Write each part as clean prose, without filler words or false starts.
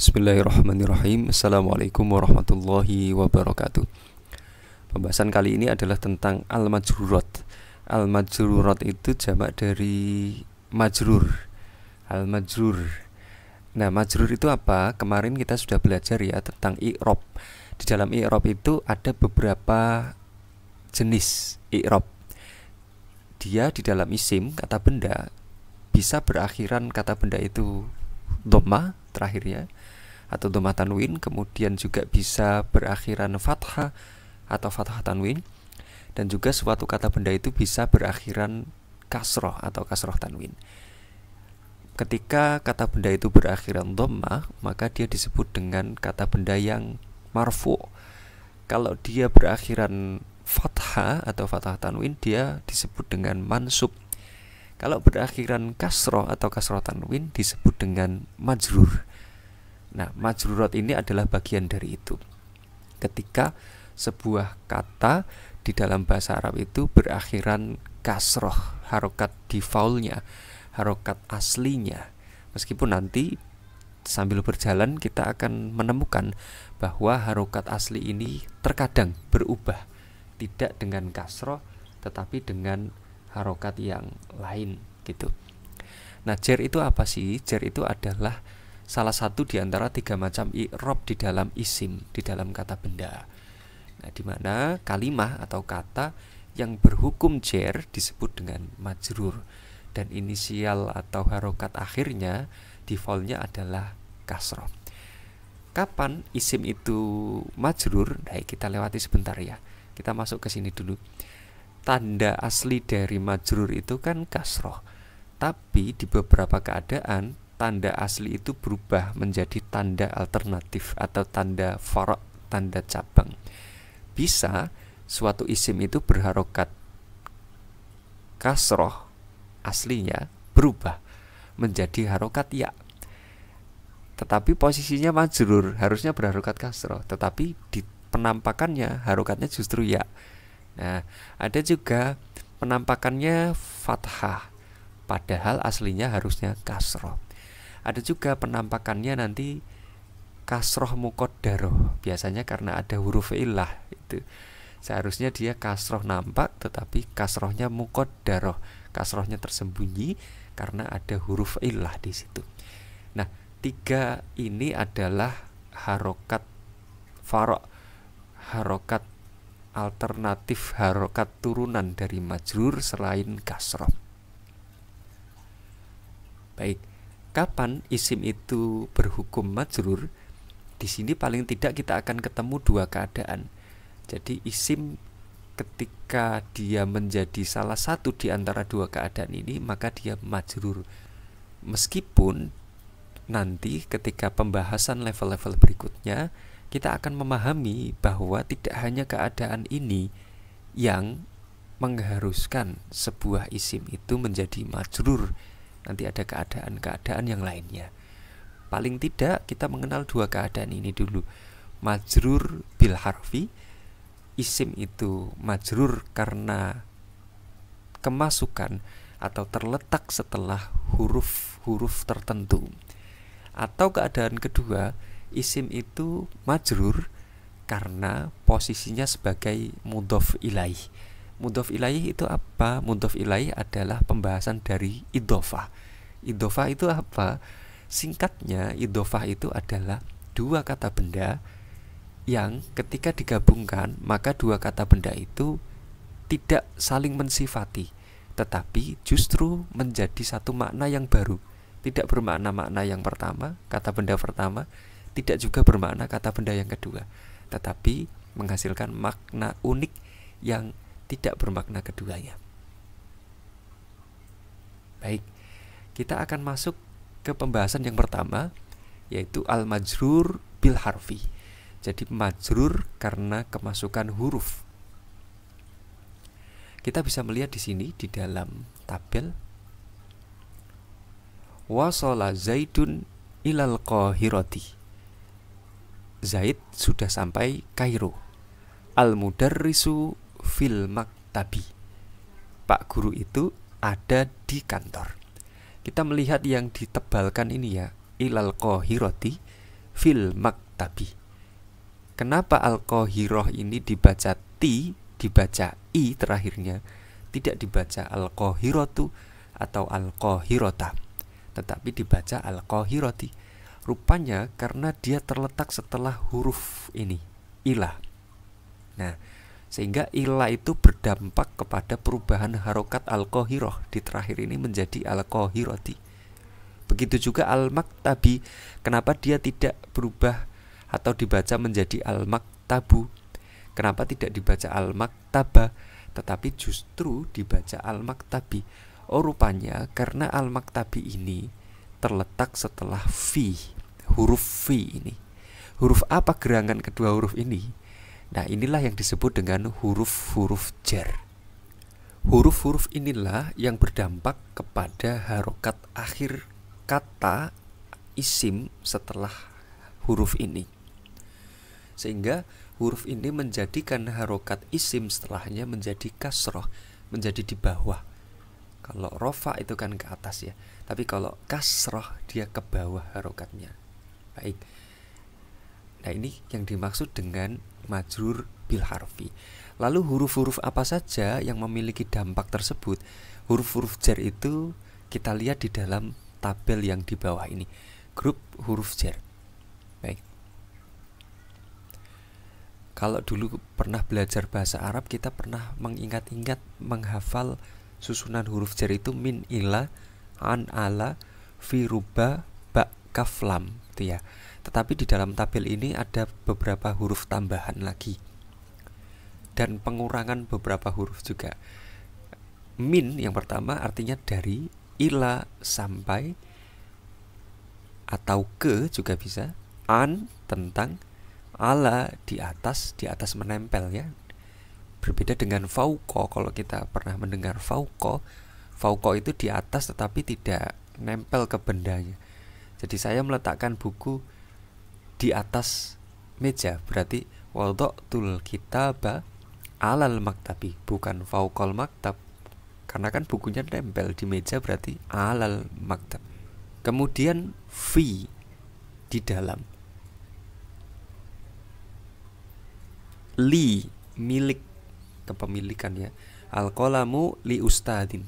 Bismillahirrahmanirrahim. Assalamualaikum warahmatullahi wabarakatuh. Pembahasan kali ini adalah tentang al-majrurat. Al-majrurat itu jamak dari majrur. Al-majrur. Nah, majrur itu apa? Kemarin kita sudah belajar ya tentang i'rab. Di dalam i'rab itu ada beberapa jenis i'rab. Dia di dalam isim, kata benda, bisa berakhiran kata benda itu dhamma terakhirnya atau dhamma tanwin, kemudian juga bisa berakhiran fathah atau fathah tanwin, dan juga suatu kata benda itu bisa berakhiran kasroh atau kasroh tanwin. Ketika kata benda itu berakhiran dhamma, maka dia disebut dengan kata benda yang marfu. Kalau dia berakhiran fathah atau fathah tanwin, dia disebut dengan mansub. Kalau berakhiran kasroh atau kasroh tanwin disebut dengan majrur. Nah, majrurat ini adalah bagian dari itu. Ketika sebuah kata di dalam bahasa Arab itu berakhiran kasroh, harokat defaultnya, harokat aslinya. Meskipun nanti sambil berjalan kita akan menemukan bahwa harokat asli ini terkadang berubah, tidak dengan kasroh tetapi dengan harokat yang lain gitu. Nah, jar itu apa sih? Jar itu adalah salah satu di antara tiga macam i'rab di dalam isim, di dalam kata benda. Nah, di mana kalimah atau kata yang berhukum jar disebut dengan majrur, dan inisial atau harokat akhirnya defaultnya adalah kasroh. Kapan isim itu majrur? Nah, kita lewati sebentar ya. Kita masuk ke sini dulu. Tanda asli dari majrur itu kan kasroh, tapi di beberapa keadaan tanda asli itu berubah menjadi tanda alternatif atau tanda fara', tanda cabang. Bisa suatu isim itu berharokat kasroh aslinya berubah menjadi harokat ya, tetapi posisinya majrur, harusnya berharokat kasroh, tetapi di penampakannya harokatnya justru ya. Nah, ada juga penampakannya fathah, padahal aslinya harusnya kasroh. Ada juga penampakannya nanti kasroh muqaddaroh, biasanya karena ada huruf illah itu. Seharusnya dia kasroh nampak, tetapi kasrohnya muqaddaroh, kasrohnya tersembunyi karena ada huruf illah di situ. Nah, tiga ini adalah harokat fara', harokat alternatif, harokat turunan dari majrur selain kasroh. Baik, kapan isim itu berhukum majrur? Di sini paling tidak kita akan ketemu dua keadaan. Jadi isim ketika dia menjadi salah satu di antara dua keadaan ini, maka dia majrur. Meskipun nanti ketika pembahasan level-level berikutnya kita akan memahami bahwa tidak hanya keadaan ini yang mengharuskan sebuah isim itu menjadi majrur. Nanti ada keadaan-keadaan yang lainnya. Paling tidak kita mengenal dua keadaan ini dulu. Majrur bil harfi, isim itu majrur karena kemasukan atau terletak setelah huruf-huruf tertentu. Atau keadaan kedua, isim itu majrur karena posisinya sebagai mudhof ilaih. Mudhof ilaih itu apa? Mudhof ilaih adalah pembahasan dari idhofah. Idhofah itu apa? Singkatnya, idhofah itu adalah dua kata benda yang ketika digabungkan, maka dua kata benda itu tidak saling mensifati, tetapi justru menjadi satu makna yang baru. Tidak bermakna makna yang pertama, kata benda pertama, tidak juga bermakna kata benda yang kedua, tetapi menghasilkan makna unik yang tidak bermakna keduanya. Baik, kita akan masuk ke pembahasan yang pertama, yaitu al-majrur bil harfi. Jadi majrur karena kemasukan huruf. Kita bisa melihat di sini di dalam tabel, wasala Zaidun ilal Qahirati. Zaid sudah sampai Kairo. Al-mudarrisu fil maktabi. Pak guru itu ada di kantor. Kita melihat yang ditebalkan ini ya, ilal Qahirati fil maktabi. Kenapa al-qahiroh ini dibaca ti, dibaca i terakhirnya, tidak dibaca al-qahiratu atau al-qahirota, tetapi dibaca al-qahiroti? Rupanya karena dia terletak setelah huruf ini, ilah. Nah, sehingga ilah itu berdampak kepada perubahan harokat al-qahiroh di terakhir ini menjadi al-qahiroti. Begitu juga al-maktabi, kenapa dia tidak berubah atau dibaca menjadi al-maktabu? Kenapa tidak dibaca al-maktaba tetapi justru dibaca al-maktabi? Oh, rupanya karena al-maktabi ini terletak setelah fi, huruf fi ini. Huruf apa gerangan kedua huruf ini? Nah, inilah yang disebut dengan huruf-huruf jar. Huruf-huruf inilah yang berdampak kepada harokat akhir kata isim setelah huruf ini, sehingga huruf ini menjadikan harokat isim setelahnya menjadi kasroh, menjadi di bawah. Kalau rofa itu kan ke atas ya, tapi kalau kasroh dia ke bawah harokatnya. Baik. Nah, ini yang dimaksud dengan majrur bil harfi. Lalu huruf-huruf apa saja yang memiliki dampak tersebut? Huruf-huruf jar itu kita lihat di dalam tabel yang di bawah ini, grup huruf jar. Baik. Kalau dulu pernah belajar bahasa Arab, kita pernah mengingat-ingat, menghafal susunan huruf jar itu min, ila, an, ala, fi, ruba, ba, kaf, lam, gitu ya. Tetapi di dalam tabel ini ada beberapa huruf tambahan lagi dan pengurangan beberapa huruf juga. Min yang pertama artinya dari, ila sampai atau ke juga bisa, an tentang, ala di atas menempel ya. Berbeda dengan fauqa. Kalau kita pernah mendengar fauqa itu di atas tetapi tidak nempel ke bendanya. Jadi saya meletakkan buku di atas meja, berarti wada'tul kitaba alal maktabi, bukan fauqal maktab, karena kan bukunya nempel di meja, berarti alal maktab. Kemudian fi di dalam, li milik, kepemilikan ya. Al-qalamu li ustadin,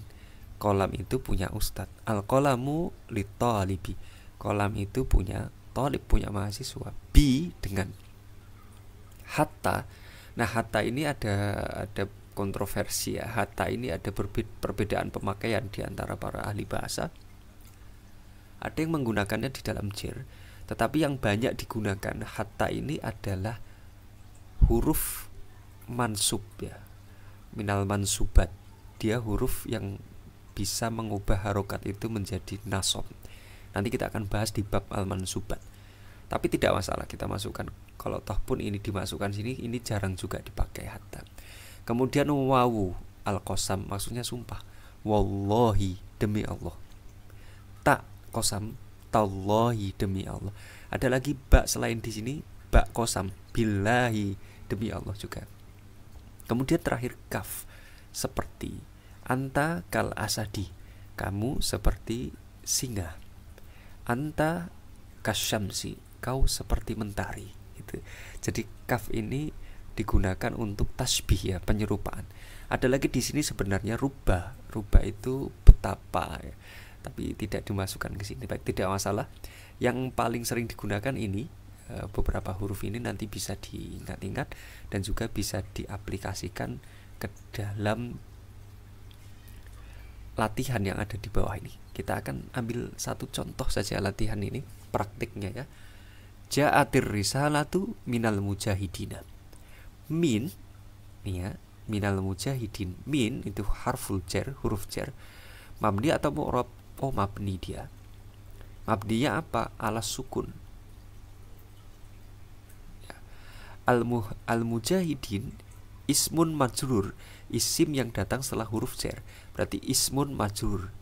kolam itu punya ustad. Al-qalamu li talibi, kolam itu punya talib, punya mahasiswa. Bi dengan hatta. Nah, hatta ini ada kontroversi ya. Hatta ini ada perbedaan pemakaian di antara para ahli bahasa. Ada yang menggunakannya di dalam jar, tetapi yang banyak digunakan hatta ini adalah huruf mansub ya, minal mansubat. Dia huruf yang bisa mengubah harokat itu menjadi nasab. Nanti kita akan bahas di bab al-mansubat. Tapi tidak masalah kita masukkan. Kalau toh pun ini dimasukkan sini, ini jarang juga dipakai hatta. Kemudian wawu al-qasam, maksudnya sumpah. Wallahi, demi Allah. Ta qasam, tallahi, demi Allah. Ada lagi ba selain di sini, ba qasam, billahi, demi Allah juga. Kemudian terakhir kaf, seperti. Anta kal asadi, kamu seperti singa. Anta kasyamsi, kau seperti mentari. Gitu. Jadi kaf ini digunakan untuk tasbih ya, penyerupaan. Ada lagi di sini sebenarnya rubah. Rubah itu betapa ya, tapi tidak dimasukkan ke sini. Baik, tidak masalah. Yang paling sering digunakan ini, beberapa huruf ini nanti bisa diingat-ingat dan juga bisa diaplikasikan ke dalam latihan yang ada di bawah ini. Kita akan ambil satu contoh saja latihan ini, praktiknya ya. Ja'atir risalatu minal mujahidina. Min, nih ya, minal mujahidin. Min itu harful jar, huruf jar. Mabni atau mu'rab? Oh, mabni dia. Mabninya apa? Ala sukun. Ya. Al-mujahidin ismun majrur, isim yang datang setelah huruf jar. Berarti ismun majrur.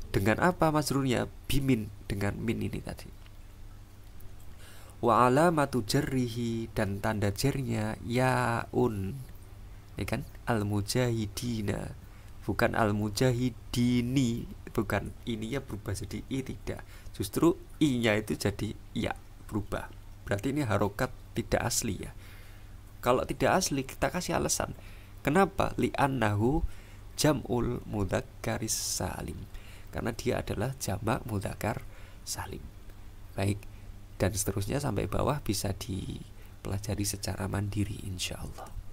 Dengan apa majrurnya? Bimin, dengan min ini tadi. Wa alamatu jarrihi, dan tanda jarnya yaun. Ya kan? Al-mujahidina, bukan al-mujahidini, bukan ininya berubah jadi i, tidak. Justru i-nya itu jadi ya, berubah. berarti ini harokat tidak asli ya. Kalau tidak asli kita kasih alasan. Kenapa? Li'annahu jam'ul mudzakkaris salim. Karena dia adalah jamak mudzakkar salim. Baik, dan seterusnya sampai bawah bisa dipelajari secara mandiri insyaallah.